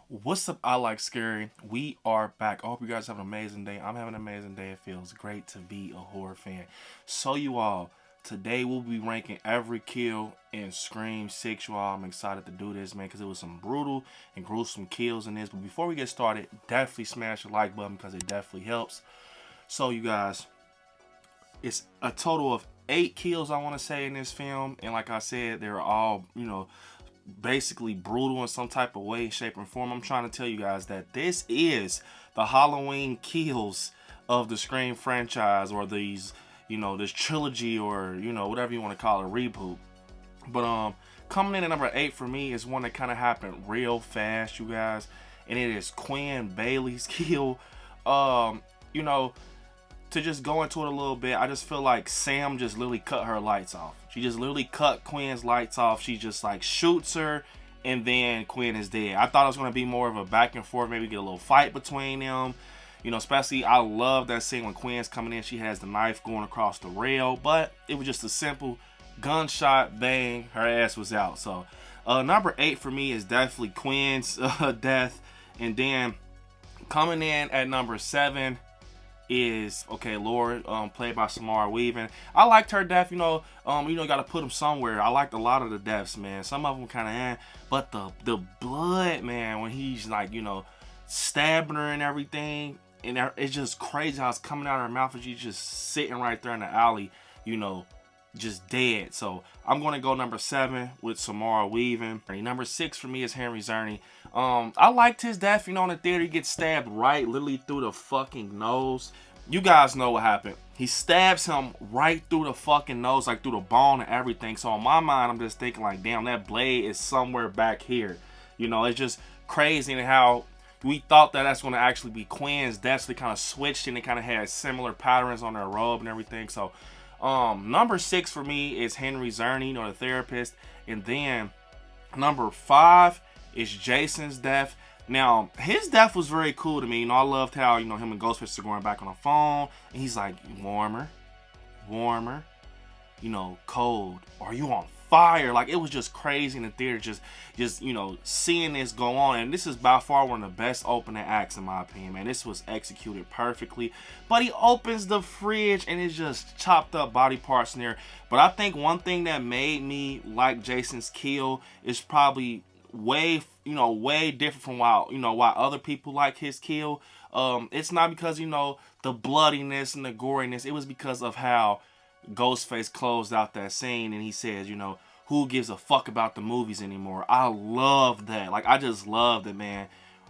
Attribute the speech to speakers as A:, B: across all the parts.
A: What's up? I like scary. We are back. I hope you guys have an amazing day. I'm having an amazing day. It feels great to be a horror fan. So you all, today we'll be ranking every kill in Scream 6. You all, I'm excited to do this, man, because it was some brutal and gruesome kills in this. But before we get started, definitely smash the like button because it definitely helps. So you guys, it's a total of 8 kills I want to say in this film, and like I said, they're all basically brutal in some type of way, shape, and form. I'm trying to tell you guys that this is the Halloween kills of the Scream franchise, or this trilogy, or whatever you want to call it, reboot. But coming in at number 8 for me is one that kind of happened real fast, you guys, and it is Quinn Bailey's kill. Um, you know, to just go into it a little bit, I just feel like Sam just literally cut her lights off. She just literally cut Quinn's lights off. She just like shoots her, and then Quinn is dead. I thought it was gonna be more of a back and forth, maybe get a little fight between them. Especially I love that scene when Quinn's coming in. She has the knife going across the rail, but it was just a simple gunshot, bang, her ass was out. So number 8 for me is definitely Quinn's death, and then coming in at number 7 is Lord, played by Samara Weaving. I liked her death. Got to put them somewhere. I liked a lot of the deaths, man. Some of them kind of, but the blood, man, when he's like, stabbing her and everything, and it's just crazy how it's coming out of her mouth, and she's just sitting right there in the alley, just dead. So I'm gonna go number 7 with Samara Weaving. Number 6 for me is Henry Czerny. I liked his death. In the theater, he gets stabbed right, literally through the fucking nose. You guys know what happened. He stabs him right through the fucking nose, like through the bone and everything. So in my mind, I'm just thinking like, damn, that blade is somewhere back here. It's just crazy and how we thought that that's going to actually be Quinn's death. So they kind of switched, and they kind of had similar patterns on their robe and everything. So number 6 for me is Henry Czerny, the therapist. And then number 5 is Jason's death. Now, his death was very cool to me. I loved how, him and Ghostface are going back on the phone, and he's like, warmer, warmer, cold. Are you on fire? Like, it was just crazy in the theater, just seeing this go on. And this is by far one of the best opening acts, in my opinion, man. This was executed perfectly. But he opens the fridge, and it's just chopped up body parts in there. But I think one thing that made me like Jason's kill is probably way different from why other people like his kill. It's not because the bloodiness and the goriness. It was because of how Ghostface closed out that scene, and he says, who gives a fuck about the movies anymore? I love that. Like, I just loved it, man.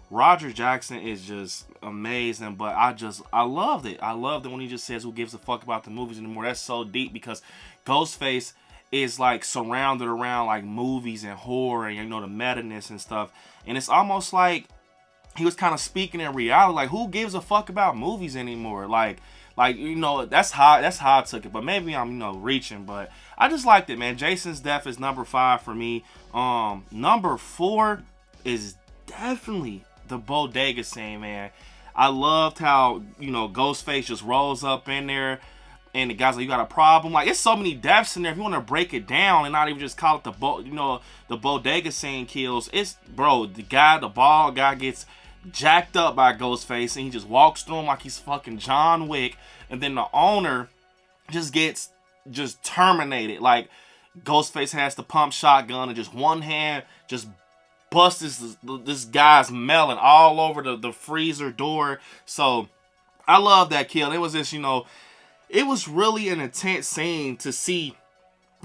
A: Roger Jackson is just amazing, but I loved it. I loved it when he just says, who gives a fuck about the movies anymore? That's so deep, because Ghostface is like surrounded around like movies and horror and the meta-ness and stuff, and it's almost like he was kind of speaking in reality, like, who gives a fuck about movies anymore? Like that's how I took it. But maybe I'm reaching, but I just liked it, man. Jason's death is number 5 for me. Number 4 is definitely the bodega scene, man. I loved how Ghostface just rolls up in there, and the guy's like, you got a problem? Like, it's so many deaths in there. If you want to break it down and not even just call it the bodega scene kills, it's, bro, the bald guy gets jacked up by Ghostface, and he just walks through him like he's fucking John Wick, and then the owner just gets terminated. Like, Ghostface has to pump shotgun, and just one hand just busts this guy's melon all over the freezer door. So I love that kill. It was just it was really an intense scene to see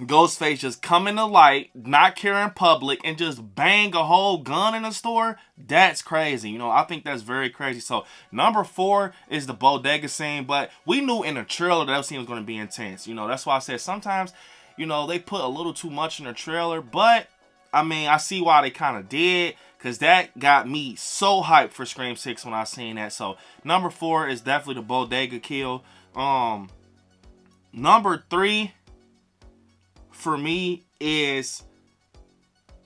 A: Ghostface just come in the light, not care in public, and just bang a whole gun in a store. That's crazy. I think that's very crazy. So number 4 is the bodega scene, but we knew in the trailer that scene was going to be intense. That's why I said sometimes, they put a little too much in the trailer, but I mean, I see why they kind of did, because that got me so hyped for Scream 6 when I seen that. So number 4 is definitely the bodega kill. Number 3 for me is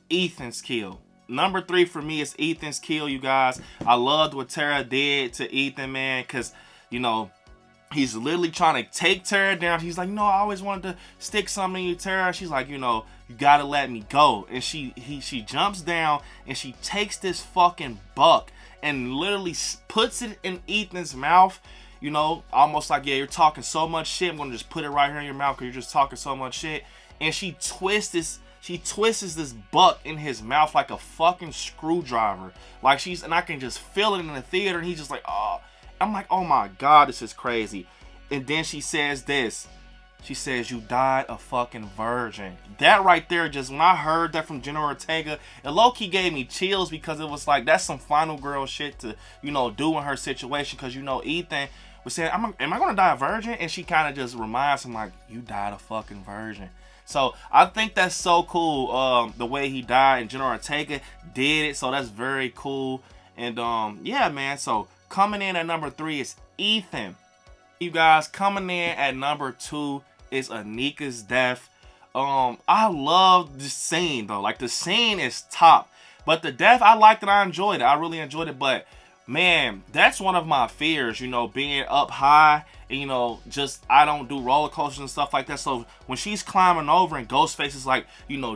A: Ethan's kill. Number 3 for me is Ethan's kill, you guys. I loved what Tara did to Ethan, man, because He's literally trying to take Tara down. He's like, I always wanted to stick something in you, Tara. She's like, you gotta let me go. And she jumps down and she takes this fucking buck and literally puts it in Ethan's mouth. Almost like, yeah, you're talking so much shit. I'm gonna just put it right here in your mouth because you're just talking so much shit. And she twists this buck in his mouth like a fucking screwdriver. And I can just feel it in the theater. And he's just like, oh. I'm like, oh my God, this is crazy. And then she says this. She says, you died a fucking virgin. That right there, just when I heard that from Jenna Ortega, it low-key gave me chills because it was like, that's some final girl shit to, do in her situation. Because, Ethan was saying, am I going to die a virgin? And she kind of just reminds him like, you died a fucking virgin. So I think that's so cool, the way he died, and Jenna Ortega did it. So that's very cool. And yeah, man, so coming in at number 3 is Ethan. You guys, coming in at number 2 is Anika's death. I love the scene though. Like, the scene is top. But the death, I liked it. I enjoyed it. I really enjoyed it. But man, that's one of my fears, being up high and just I don't do roller coasters and stuff like that. So when she's climbing over and Ghostface is like,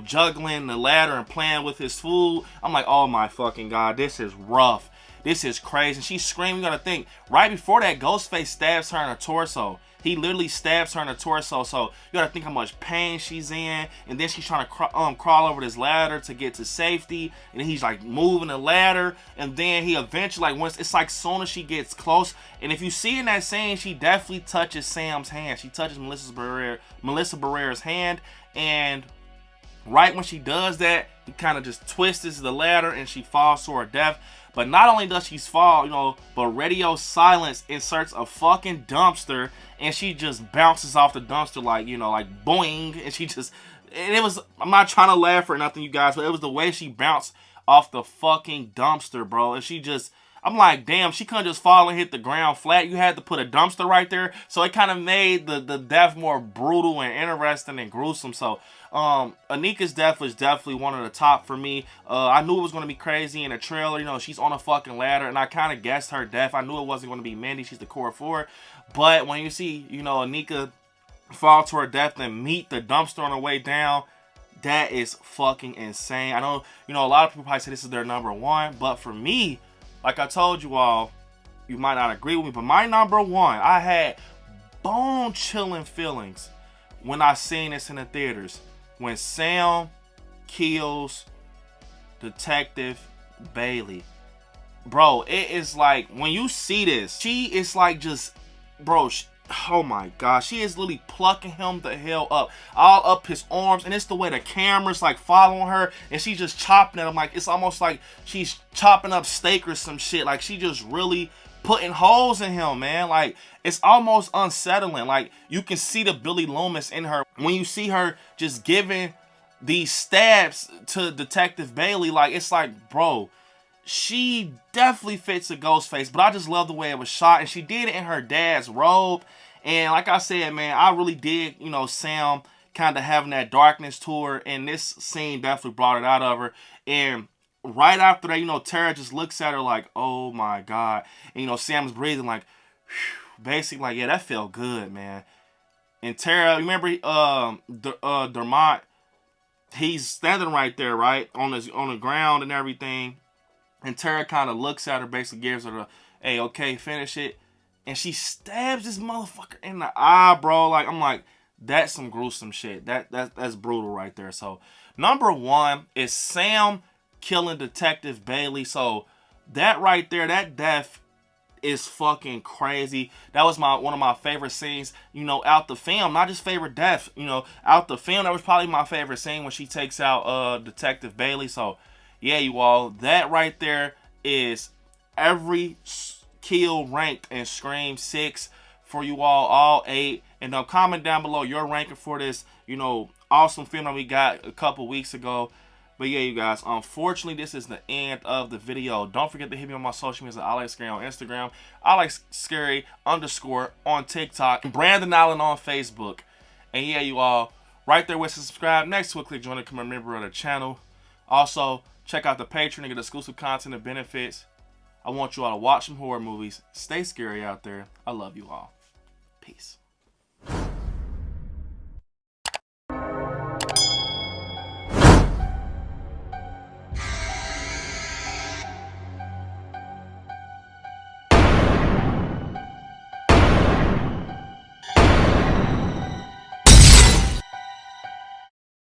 A: juggling the ladder and playing with his food, I'm like, oh my fucking God, this is rough. This is crazy. And she's screaming. You gotta think, right before that, Ghostface stabs her in the torso. He literally stabs her in the torso. So you gotta think how much pain she's in. And then she's trying to crawl over this ladder to get to safety. And he's like moving the ladder. And then he eventually, it's like soon as she gets close. And if you see in that scene, she definitely touches Sam's hand. She touches Melissa Barrera's hand. And right when she does that, he kind of just twists the ladder and she falls to her death. But not only does she fall, but Radio Silence inserts a fucking dumpster and she just bounces off the dumpster like, like boing. And she just, and it was, I'm not trying to laugh or nothing, you guys, but it was the way she bounced off the fucking dumpster, bro. And she just, I'm like, damn, she couldn't just fall and hit the ground flat. You had to put a dumpster right there. So it kind of made the death more brutal and interesting and gruesome. So Anika's death was definitely one of the top for me. I knew it was going to be crazy in the trailer. She's on a fucking ladder. And I kind of guessed her death. I knew it wasn't going to be Mindy. She's the core 4. But when you see, Anika fall to her death and meet the dumpster on her way down, that is fucking insane. I know, a lot of people probably say this is their number 1. But for me, like I told you all, you might not agree with me, but my number 1, I had bone-chilling feelings when I seen this in the theaters. When Sam kills Detective Bailey. Bro, it is like, when you see this, she is like just, bro, oh my gosh, she is literally plucking him the hell up, all up his arms, and it's the way the camera's like following her, and she's just chopping at him. Like, it's almost like she's chopping up steak or some shit. Like, she just really putting holes in him, man. Like, it's almost unsettling. Like, you can see the Billy Loomis in her when you see her just giving these stabs to Detective Bailey. Like, it's like, bro, she definitely fits a Ghostface, but I just love the way it was shot, and she did it in her dad's robe. And like I said, man, I really did, Sam kind of having that darkness to her, and this scene definitely brought it out of her. And right after that, Tara just looks at her like, oh my God. And, Sam's breathing like, whew, basically like, yeah, that felt good, man. And Tara, remember, Dermot, he's standing right there, right, on the ground and everything. And Tara kind of looks at her, basically gives her the, hey, okay, finish it. And she stabs this motherfucker in the eye, bro. Like, I'm like, that's some gruesome shit. That's brutal right there. So, number 1 is Sam killing Detective Bailey. So, that right there, that death is fucking crazy. That was one of my favorite scenes, out the film. Not just favorite death, out the film. That was probably my favorite scene when she takes out Detective Bailey. So, yeah, you all, that right there is every kill ranked in Scream 6 for you all 8. And comment down below your ranking for this, awesome film that we got a couple weeks ago. But yeah, you guys, unfortunately, this is the end of the video. Don't forget to hit me on my social media. I like Scary on Instagram. I like Scary _ on TikTok. Brandon Allen on Facebook. And yeah, you all, right there with subscribe. Next to it, click join to become a member of the channel. Also, check out the Patreon to get exclusive content and benefits. I want you all to watch some horror movies. Stay scary out there. I love you all. Peace.